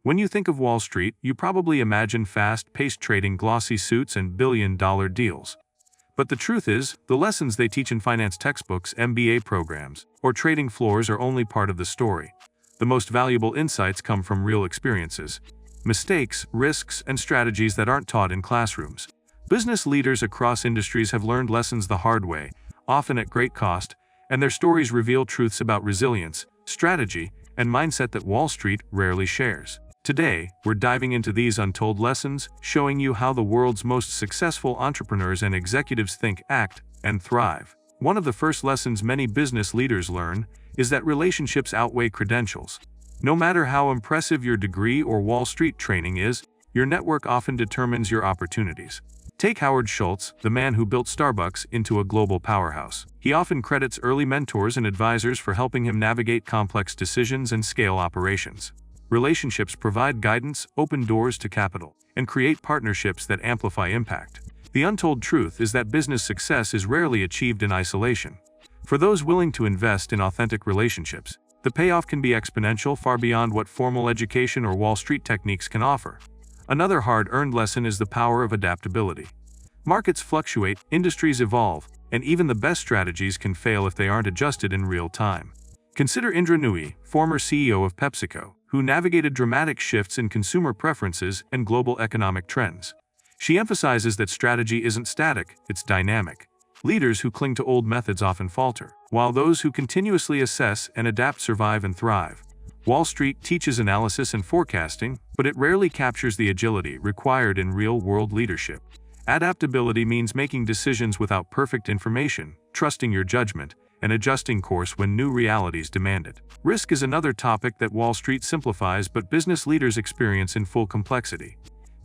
When you think of Wall Street, you probably imagine fast-paced trading, glossy suits, and billion-dollar deals. But the truth is, the lessons they teach in finance textbooks, MBA programs, or trading floors are only part of the story. The most valuable insights come from real experiences, mistakes, risks, and strategies that aren't taught in classrooms. Business leaders across industries have learned lessons the hard way, often at great cost, and their stories reveal truths about resilience, strategy, and mindset that Wall Street rarely shares. Today, we're diving into these untold lessons, showing you how the world's most successful entrepreneurs and executives think, act, and thrive. One of the first lessons many business leaders learn is that relationships outweigh credentials. No matter how impressive your degree or Wall Street training is, your network often determines your opportunities. Take Howard Schultz, the man who built Starbucks into a global powerhouse. He often credits early mentors and advisors for helping him navigate complex decisions and scale operations. Relationships provide guidance, open doors to capital, and create partnerships that amplify impact. The untold truth is that business success is rarely achieved in isolation. For those willing to invest in authentic relationships, the payoff can be exponential, far beyond what formal education or Wall Street techniques can offer. Another hard-earned lesson is the power of adaptability. Markets fluctuate, industries evolve, and even the best strategies can fail if they aren't adjusted in real time. Consider Indra Nooyi, former CEO of PepsiCo, who navigated dramatic shifts in consumer preferences and global economic trends. She emphasizes that strategy isn't static, it's dynamic. Leaders who cling to old methods often falter, while those who continuously assess and adapt survive and thrive. Wall Street teaches analysis and forecasting, but it rarely captures the agility required in real-world leadership. Adaptability means making decisions without perfect information, trusting your judgment, and adjusting course when new realities demand it. Risk is another topic that Wall Street simplifies but business leaders experience in full complexity.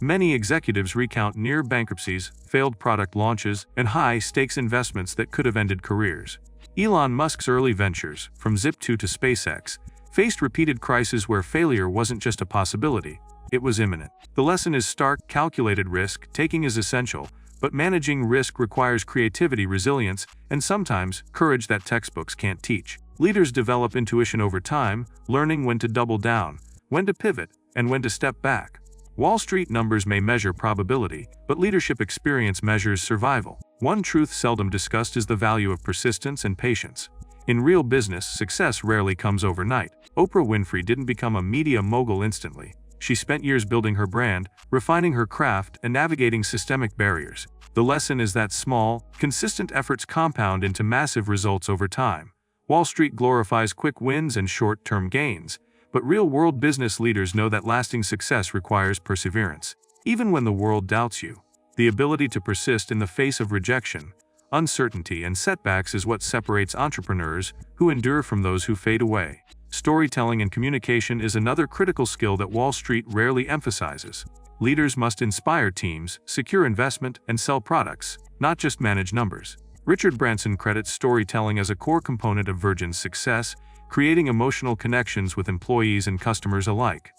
Many executives recount near bankruptcies, failed product launches, and high-stakes investments that could have ended careers. Elon Musk's early ventures, from Zip2 to SpaceX, faced repeated crises where failure wasn't just a possibility, it was imminent. The lesson is stark: calculated risk-taking is essential, but managing risk requires creativity, resilience, and sometimes courage that textbooks can't teach. Leaders develop intuition over time, learning when to double down, when to pivot, and when to step back. Wall Street numbers may measure probability, but leadership experience measures survival. One truth seldom discussed is the value of persistence and patience. In real business, success rarely comes overnight. Oprah Winfrey didn't become a media mogul instantly. She spent years building her brand, refining her craft, and navigating systemic barriers. The lesson is that small, consistent efforts compound into massive results over time. Wall Street glorifies quick wins and short-term gains, but real-world business leaders know that lasting success requires perseverance. Even when the world doubts you, the ability to persist in the face of rejection, uncertainty, and setbacks is what separates entrepreneurs who endure from those who fade away. Storytelling and communication is another critical skill that Wall Street rarely emphasizes. Leaders must inspire teams, secure investment, and sell products, not just manage numbers. Richard Branson credits storytelling as a core component of Virgin's success, creating emotional connections with employees and customers alike.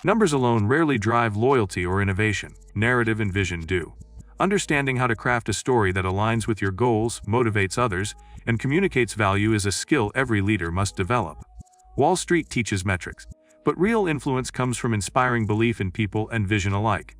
Numbers alone rarely drive loyalty or innovation. Narrative and vision do. Understanding how to craft a story that aligns with your goals, motivates others, and communicates value is a skill every leader must develop. Wall Street teaches metrics, but real influence comes from inspiring belief in people and vision alike.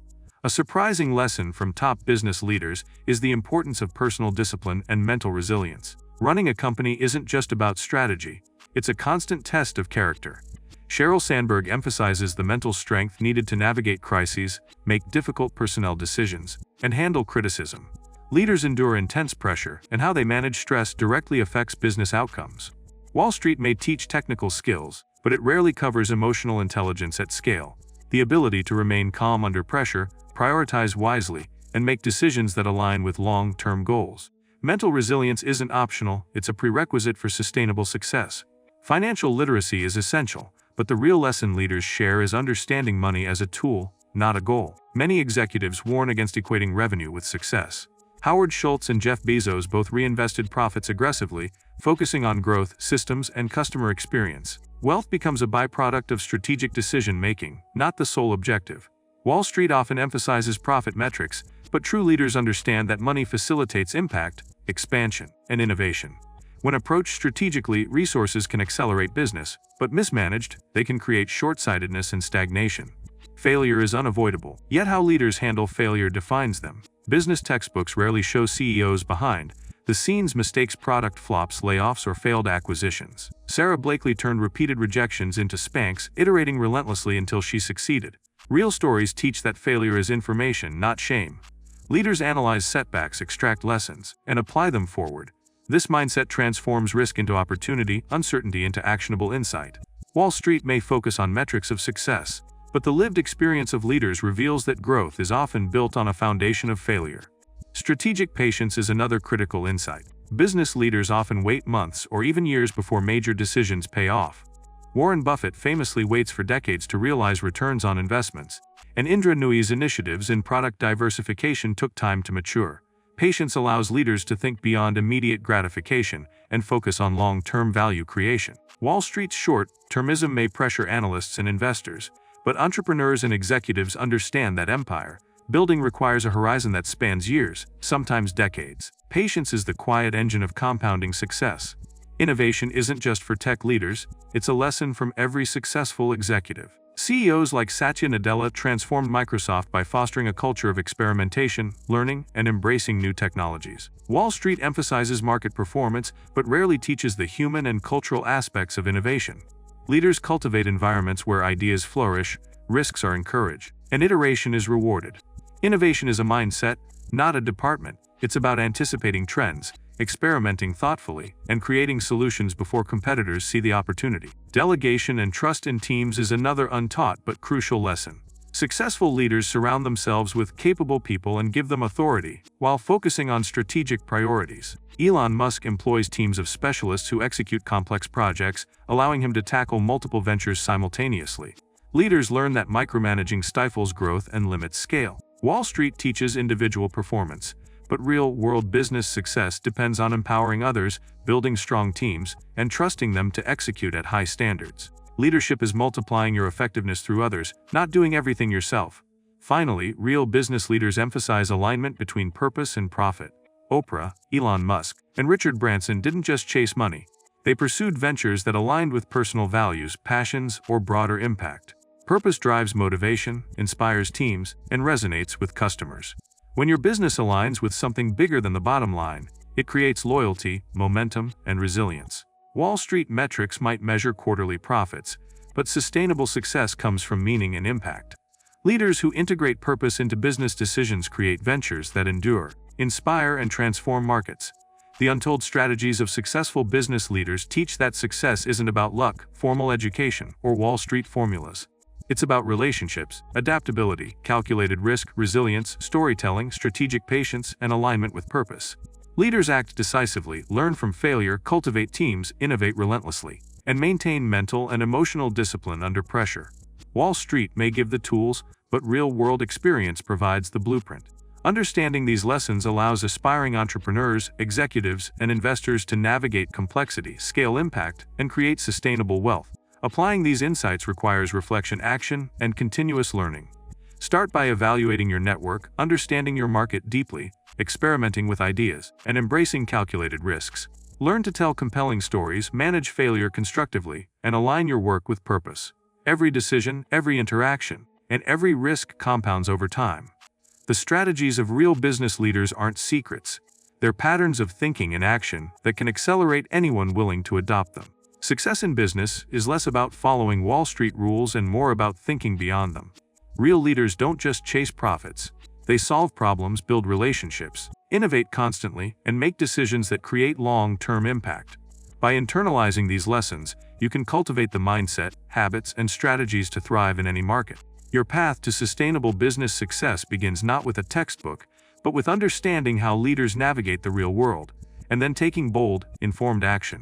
A surprising lesson from top business leaders is the importance of personal discipline and mental resilience. Running a company isn't just about strategy, it's a constant test of character. Sheryl Sandberg emphasizes the mental strength needed to navigate crises, make difficult personnel decisions, and handle criticism. Leaders endure intense pressure, and how they manage stress directly affects business outcomes. Wall Street may teach technical skills, but it rarely covers emotional intelligence at scale. The ability to remain calm under pressure, prioritize wisely, and make decisions that align with long-term goals. Mental resilience isn't optional, it's a prerequisite for sustainable success. Financial literacy is essential, but the real lesson leaders share is understanding money as a tool, not a goal. Many executives warn against equating revenue with success. Howard Schultz and Jeff Bezos both reinvested profits aggressively, focusing on growth, systems, and customer experience. Wealth becomes a byproduct of strategic decision-making, not the sole objective. Wall Street often emphasizes profit metrics, but true leaders understand that money facilitates impact, expansion, and innovation. When approached strategically, resources can accelerate business, but mismanaged, they can create short-sightedness and stagnation. Failure is unavoidable, yet how leaders handle failure defines them. Business textbooks rarely show CEOs behind the scenes mistakes, product flops, layoffs, or failed acquisitions. Sara Blakely turned repeated rejections into Spanx, iterating relentlessly until she succeeded. Real stories teach that failure is information, not shame. Leaders analyze setbacks, extract lessons, and apply them forward. This mindset transforms risk into opportunity, uncertainty into actionable insight. Wall Street may focus on metrics of success, but the lived experience of leaders reveals that growth is often built on a foundation of failure. Strategic patience is another critical insight. Business leaders often wait months or even years before major decisions pay off. Warren Buffett famously waits for decades to realize returns on investments, and Indra Nooyi's initiatives in product diversification took time to mature. Patience allows leaders to think beyond immediate gratification and focus on long-term value creation. Wall Street's short-termism may pressure analysts and investors, but entrepreneurs and executives understand that empire building requires a horizon that spans years, sometimes decades. Patience is the quiet engine of compounding success. Innovation isn't just for tech leaders, it's a lesson from every successful executive. CEOs like Satya Nadella transformed Microsoft by fostering a culture of experimentation, learning, and embracing new technologies. Wall Street emphasizes market performance, but rarely teaches the human and cultural aspects of innovation. Leaders cultivate environments where ideas flourish, risks are encouraged, and iteration is rewarded. Innovation is a mindset, not a department. It's about anticipating trends, experimenting thoughtfully, and creating solutions before competitors see the opportunity. Delegation and trust in teams is another untaught but crucial lesson. Successful leaders surround themselves with capable people and give them authority, while focusing on strategic priorities. Elon Musk employs teams of specialists who execute complex projects, allowing him to tackle multiple ventures simultaneously. Leaders learn that micromanaging stifles growth and limits scale. Wall Street teaches individual performance, but real-world business success depends on empowering others, building strong teams, and trusting them to execute at high standards. Leadership is multiplying your effectiveness through others, not doing everything yourself. Finally, real business leaders emphasize alignment between purpose and profit. Oprah, Elon Musk, and Richard Branson didn't just chase money. They pursued ventures that aligned with personal values, passions, or broader impact. Purpose drives motivation, inspires teams, and resonates with customers. When your business aligns with something bigger than the bottom line, it creates loyalty, momentum, and resilience. Wall Street metrics might measure quarterly profits, but sustainable success comes from meaning and impact. Leaders who integrate purpose into business decisions create ventures that endure, inspire, and transform markets. The untold strategies of successful business leaders teach that success isn't about luck, formal education, or Wall Street formulas. It's about relationships, adaptability, calculated risk, resilience, storytelling, strategic patience, and alignment with purpose. Leaders act decisively, learn from failure, cultivate teams, innovate relentlessly, and maintain mental and emotional discipline under pressure. Wall Street may give the tools, but real-world experience provides the blueprint. Understanding these lessons allows aspiring entrepreneurs, executives, and investors to navigate complexity, scale impact, and create sustainable wealth. Applying these insights requires reflection, action, and continuous learning. Start by evaluating your network, understanding your market deeply, experimenting with ideas, and embracing calculated risks. Learn to tell compelling stories, manage failure constructively, and align your work with purpose. Every decision, every interaction, and every risk compounds over time. The strategies of real business leaders aren't secrets. They're patterns of thinking and action that can accelerate anyone willing to adopt them. Success in business is less about following Wall Street rules and more about thinking beyond them. Real leaders don't just chase profits. They solve problems, build relationships, innovate constantly, and make decisions that create long-term impact. By internalizing these lessons, you can cultivate the mindset, habits, and strategies to thrive in any market. Your path to sustainable business success begins not with a textbook, but with understanding how leaders navigate the real world, and then taking bold, informed action.